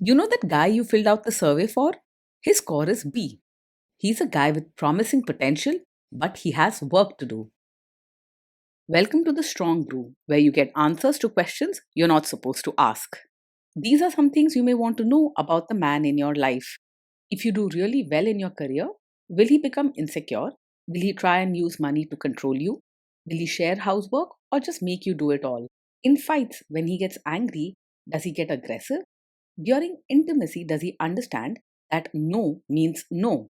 You know that guy you filled out the survey for? His score is B. He's a guy with promising potential, but he has work to do. Welcome to the Strong Brew, where you get answers to questions you're not supposed to ask. These are some things you may want to know about the man in your life. If you do really well in your career, will he become insecure? Will he try and use money to control you? Will he share housework or just make you do it all? In fights, when he gets angry, does he get aggressive? During intimacy, does he understand that no means no?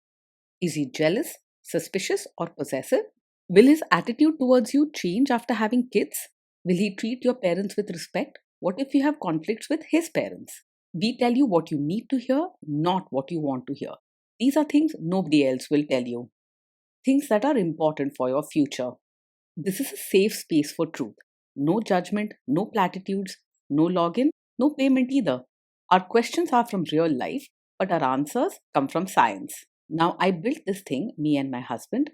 Is he jealous, suspicious, or possessive? Will his attitude towards you change after having kids? Will he treat your parents with respect? What if you have conflicts with his parents? We tell you what you need to hear, not what you want to hear. These are things nobody else will tell you, things that are important for your future. This is a safe space for truth. No judgment, no platitudes, no login, no payment either. Our questions are from real life, but our answers come from science. Now, I built this thing, me and my husband,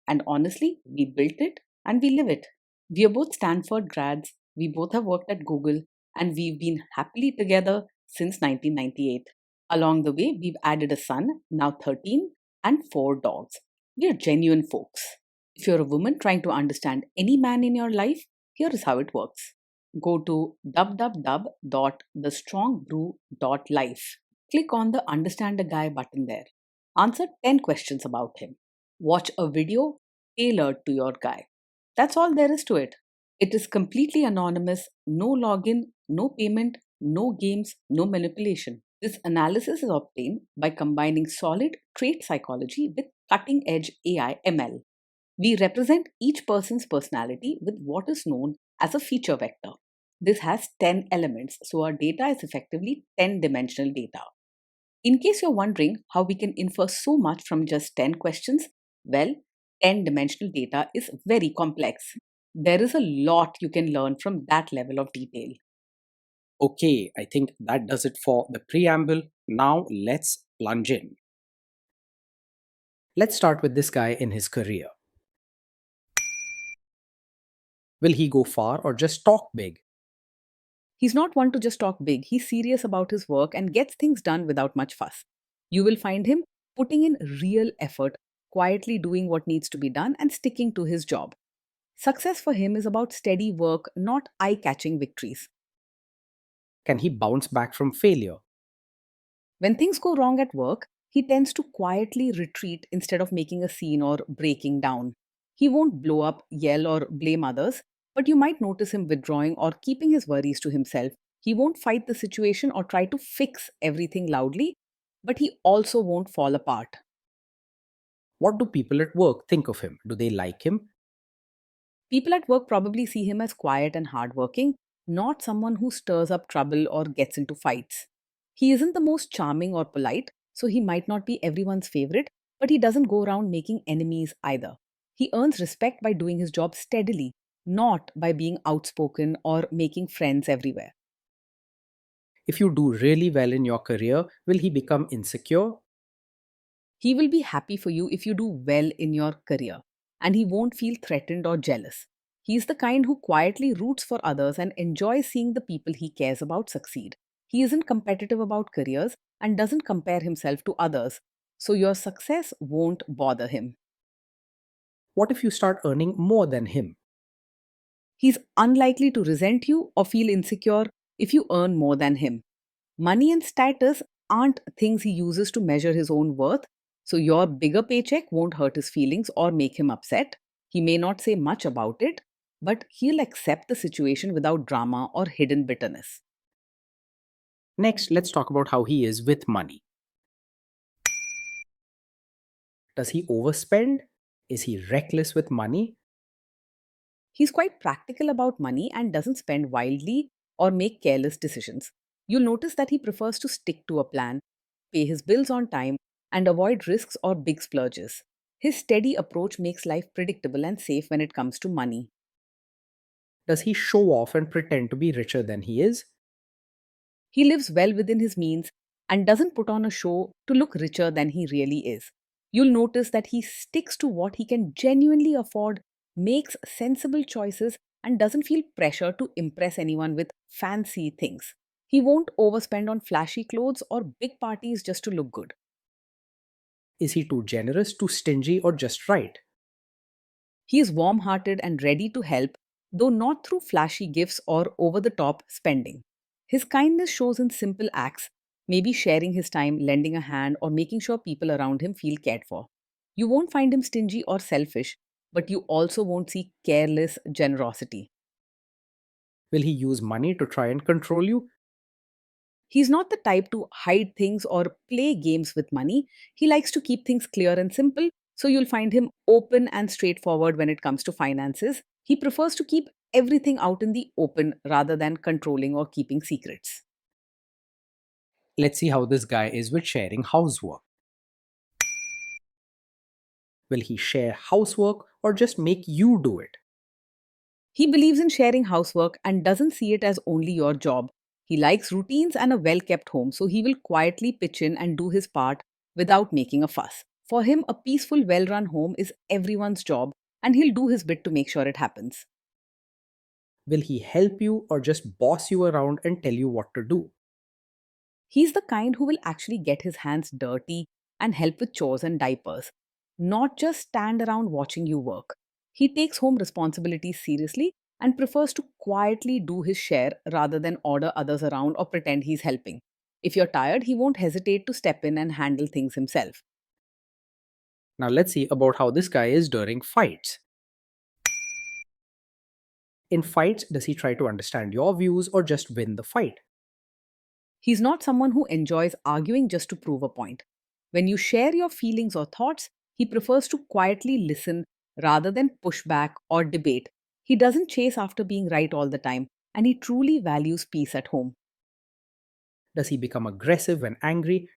and honestly, we built it and we live it. We are both Stanford grads, we both have worked at Google, and we've been happily together since 1998. Along the way, we've added a son, now 13, and 4 dogs. We are genuine folks. If you're a woman trying to understand any man in your life, here is how it works. Go to www.thestrongbrew.life. Click on the Understand a Guy button there. Answer 10 questions about him. Watch a video tailored to your guy. That's all there is to it. It is completely anonymous, no login, no payment, no games, no manipulation. This analysis is obtained by combining solid trait psychology with cutting edge AI ML. We represent each person's personality with what is known as a feature vector. This has 10 elements, so our data is effectively 10 dimensional data. In case you're wondering how we can infer so much from just 10 questions, well, 10 dimensional data is very complex. There is a lot you can learn from that level of detail. Okay, I think that does it for the preamble. Now let's plunge in. Let's start with this guy in his career. Will he go far or just talk big? He's not one to just talk big, he's serious about his work and gets things done without much fuss. You will find him putting in real effort, quietly doing what needs to be done, and sticking to his job. Success for him is about steady work, not eye catching victories. Can he bounce back from failure? When things go wrong at work, he tends to quietly retreat instead of making a scene or breaking down. He won't blow up, yell, or blame others, but you might notice him withdrawing or keeping his worries to himself. He won't fight the situation or try to fix everything loudly, but he also won't fall apart. What do people at work think of him? Do they like him? People at work probably see him as quiet and hardworking, not someone who stirs up trouble or gets into fights. He isn't the most charming or polite, so he might not be everyone's favorite, but he doesn't go around making enemies either. He earns respect by doing his job steadily, not by being outspoken or making friends everywhere. If you do really well in your career, will he become insecure? He will be happy for you if you do well in your career, and he won't feel threatened or jealous. He's the kind who quietly roots for others and enjoys seeing the people he cares about succeed. He isn't competitive about careers and doesn't compare himself to others, so your success won't bother him. What if you start earning more than him? He's unlikely to resent you or feel insecure if you earn more than him. Money and status aren't things he uses to measure his own worth, so your bigger paycheck won't hurt his feelings or make him upset. He may not say much about it, but he'll accept the situation without drama or hidden bitterness. Next, let's talk about how he is with money. Does he overspend? Is he reckless with money? He's quite practical about money and doesn't spend wildly or make careless decisions. You'll notice that he prefers to stick to a plan, pay his bills on time, and avoid risks or big splurges. His steady approach makes life predictable and safe when it comes to money. Does he show off and pretend to be richer than he is? He lives well within his means and doesn't put on a show to look richer than he really is. You'll notice that he sticks to what he can genuinely afford, makes sensible choices, and doesn't feel pressure to impress anyone with fancy things. He won't overspend on flashy clothes or big parties just to look good. Is he too generous, too stingy, or just right? He is warm hearted and ready to help, though not through flashy gifts or over the top spending. His kindness shows in simple acts, maybe sharing his time, lending a hand, or making sure people around him feel cared for. You won't find him stingy or selfish, but you also won't see careless generosity. Will he use money to try and control you? He's not the type to hide things or play games with money. He likes to keep things clear and simple, so you'll find him open and straightforward when it comes to finances. He prefers to keep everything out in the open rather than controlling or keeping secrets. Let's see how this guy is with sharing housework. Will he share housework or just make you do it? He believes in sharing housework and doesn't see it as only your job. He likes routines and a well kept home, so he will quietly pitch in and do his part without making a fuss. For him, a peaceful, well run home is everyone's job, and he'll do his bit to make sure it happens. Will he help you or just boss you around and tell you what to do? He's the kind who will actually get his hands dirty and help with chores and diapers, not just stand around watching you work. He takes home responsibilities seriously and prefers to quietly do his share rather than order others around or pretend he's helping. If you're tired, he won't hesitate to step in and handle things himself. Now let's see about how this guy is during fights. In fights, does he try to understand your views or just win the fight? He's not someone who enjoys arguing just to prove a point. When you share your feelings or thoughts, he prefers to quietly listen rather than push back or debate. He doesn't chase after being right all the time, and he truly values peace at home. Does he become aggressive when angry?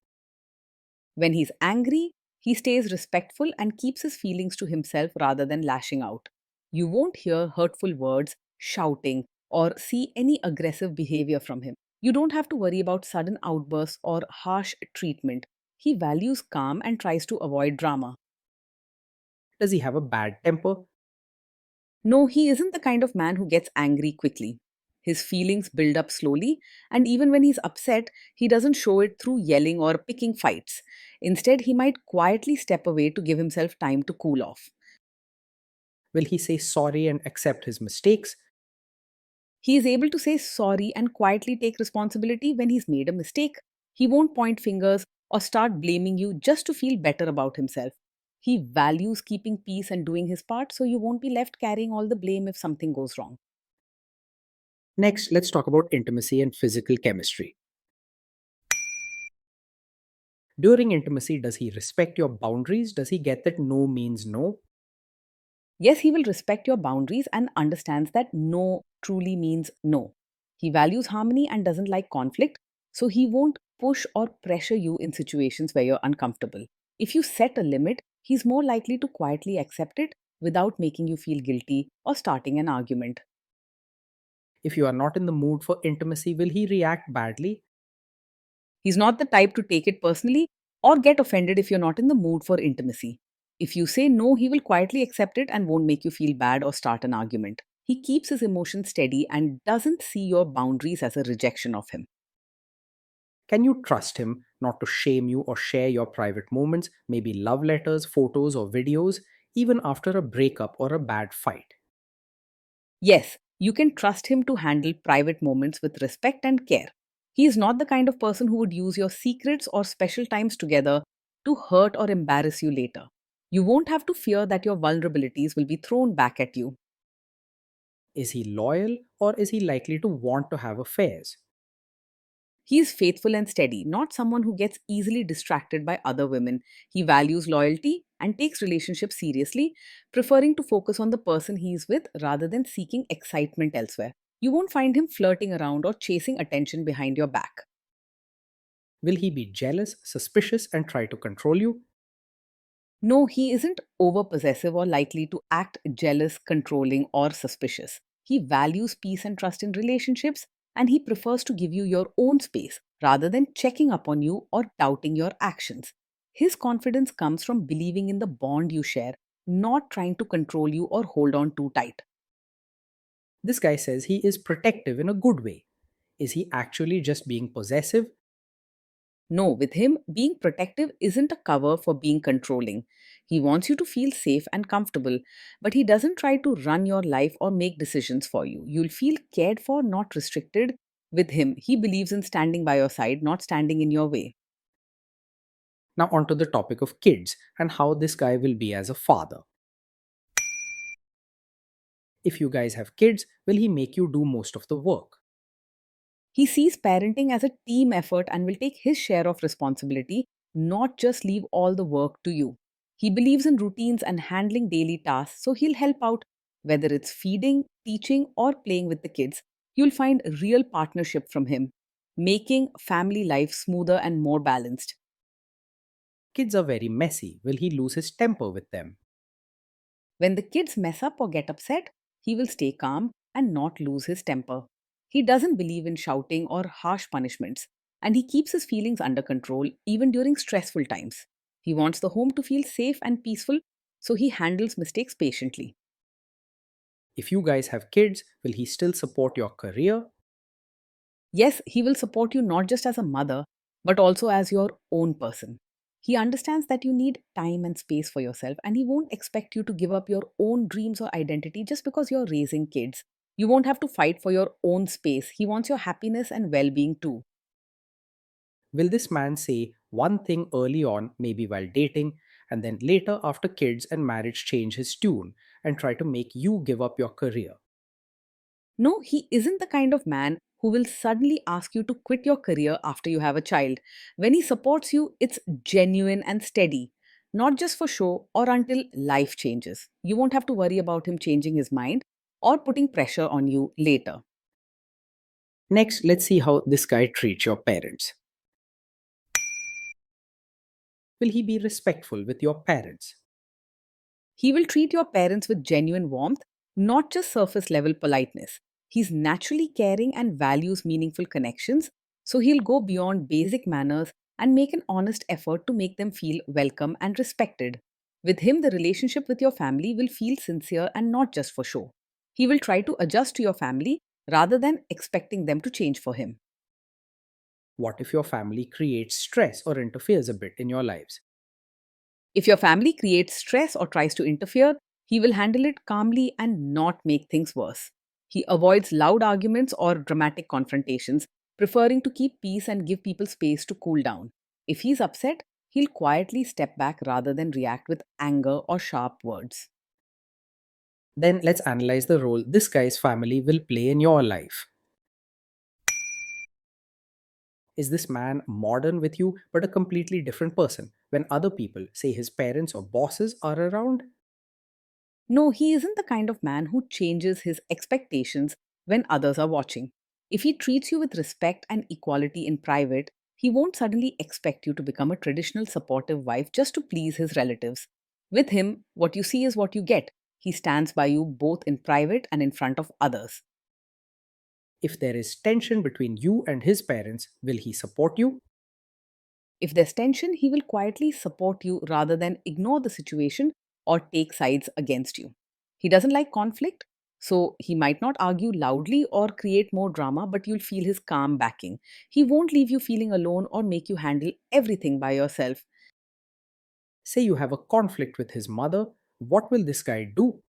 When he's angry, he stays respectful and keeps his feelings to himself rather than lashing out. You won't hear hurtful words, shouting, or see any aggressive behavior from him. You don't have to worry about sudden outbursts or harsh treatment. He values calm and tries to avoid drama. Does he have a bad temper? No, he isn't the kind of man who gets angry quickly. His feelings build up slowly, and even when he's upset, he doesn't show it through yelling or picking fights. Instead, he might quietly step away to give himself time to cool off. Will he say sorry and accept his mistakes? He is able to say sorry and quietly take responsibility when he's made a mistake. He won't point fingers or start blaming you just to feel better about himself. He values keeping peace and doing his part, so you won't be left carrying all the blame if something goes wrong. Next, let's talk about intimacy and physical chemistry. During intimacy, does he respect your boundaries? Does he get that no means no? Yes, he will respect your boundaries and understands that no truly means no. He values harmony and doesn't like conflict, so he won't push or pressure you in situations where you're uncomfortable. If you set a limit, he's more likely to quietly accept it without making you feel guilty or starting an argument. If you are not in the mood for intimacy, will he react badly? He's not the type to take it personally or get offended if you're not in the mood for intimacy. If you say no, he will quietly accept it and won't make you feel bad or start an argument. He keeps his emotions steady and doesn't see your boundaries as a rejection of him. Can you trust him not to shame you or share your private moments, maybe love letters, photos, or videos, even after a breakup or a bad fight? Yes, you can trust him to handle private moments with respect and care. He is not the kind of person who would use your secrets or special times together to hurt or embarrass you later. You won't have to fear that your vulnerabilities will be thrown back at you. Is he loyal or is he likely to want to have affairs? He is faithful and steady, not someone who gets easily distracted by other women. He values loyalty and takes relationships seriously, preferring to focus on the person he is with rather than seeking excitement elsewhere. You won't find him flirting around or chasing attention behind your back. Will he be jealous, suspicious, and try to control you? No, he isn't over possessive or likely to act jealous, controlling, or suspicious. He values peace and trust in relationships, and he prefers to give you your own space rather than checking up on you or doubting your actions. His confidence comes from believing in the bond you share, not trying to control you or hold on too tight. This guy says he is protective in a good way. Is he actually just being possessive? No, with him, being protective isn't a cover for being controlling. He wants you to feel safe and comfortable, but he doesn't try to run your life or make decisions for you. You'll feel cared for, not restricted. With him, he believes in standing by your side, not standing in your way. Now, onto the topic of kids and how this guy will be as a father. If you guys have kids, will he make you do most of the work? He sees parenting as a team effort and will take his share of responsibility, not just leave all the work to you. He believes in routines and handling daily tasks, so he'll help out whether it's feeding, teaching, or playing with the kids. You'll find real partnership from him, making family life smoother and more balanced. Kids are very messy. Will he lose his temper with them? When the kids mess up or get upset, he will stay calm and not lose his temper. He doesn't believe in shouting or harsh punishments, and he keeps his feelings under control even during stressful times. He wants the home to feel safe and peaceful, so he handles mistakes patiently. If you guys have kids, will he still support your career? Yes, he will support you not just as a mother, but also as your own person. He understands that you need time and space for yourself, and he won't expect you to give up your own dreams or identity just because you're raising kids. You won't have to fight for your own space. He wants your happiness and well being too. Will this man say one thing early on, maybe while dating, and then later after kids and marriage change his tune and try to make you give up your career? No, he isn't the kind of man who will suddenly ask you to quit your career after you have a child. When he supports you, it's genuine and steady, not just for show or until life changes. You won't have to worry about him changing his mind or putting pressure on you later. Next, let's see how this guy treats your parents. Will he be respectful with your parents? He will treat your parents with genuine warmth, not just surface level politeness. He's naturally caring and values meaningful connections, so he'll go beyond basic manners and make an honest effort to make them feel welcome and respected. With him, the relationship with your family will feel sincere and not just for show. He will try to adjust to your family rather than expecting them to change for him. What if your family creates stress or interferes a bit in your lives? If your family creates stress or tries to interfere, he will handle it calmly and not make things worse. He avoids loud arguments or dramatic confrontations, preferring to keep peace and give people space to cool down. If he's upset, he'll quietly step back rather than react with anger or sharp words. Then let's analyze the role this guy's family will play in your life. Is this man modern with you but a completely different person when other people, say his parents or bosses, are around? No, he isn't the kind of man who changes his expectations when others are watching. If he treats you with respect and equality in private, he won't suddenly expect you to become a traditional supportive wife just to please his relatives. With him, what you see is what you get. He stands by you both in private and in front of others. If there is tension between you and his parents, will he support you? If there's tension, he will quietly support you rather than ignore the situation or take sides against you. He doesn't like conflict, so he might not argue loudly or create more drama, but you'll feel his calm backing. He won't leave you feeling alone or make you handle everything by yourself. Say you have a conflict with his mother, what will this guy do?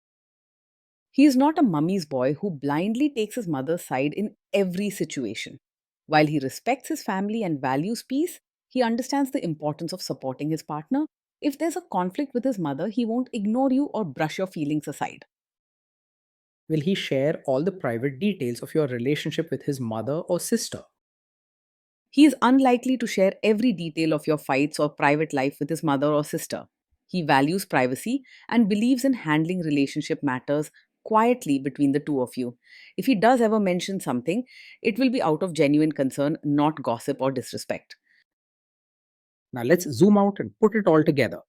He is not a mummy's boy who blindly takes his mother's side in every situation. While he respects his family and values peace, he understands the importance of supporting his partner. If there's a conflict with his mother, he won't ignore you or brush your feelings aside. Will he share all the private details of your relationship with his mother or sister? He is unlikely to share every detail of your fights or private life with his mother or sister. He values privacy and believes in handling relationship matters quietly between the two of you. If he does ever mention something, it will be out of genuine concern, not gossip or disrespect. Now let's zoom out and put it all together.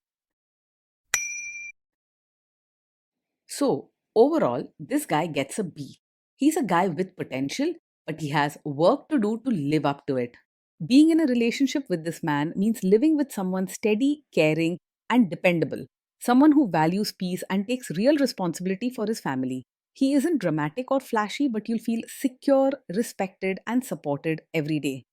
So, overall, this guy gets a B. He's a guy with potential, but he has work to do to live up to it. Being in a relationship with this man means living with someone steady, caring, and dependable, someone who values peace and takes real responsibility for his family. He isn't dramatic or flashy, but you'll feel secure, respected, and supported every day.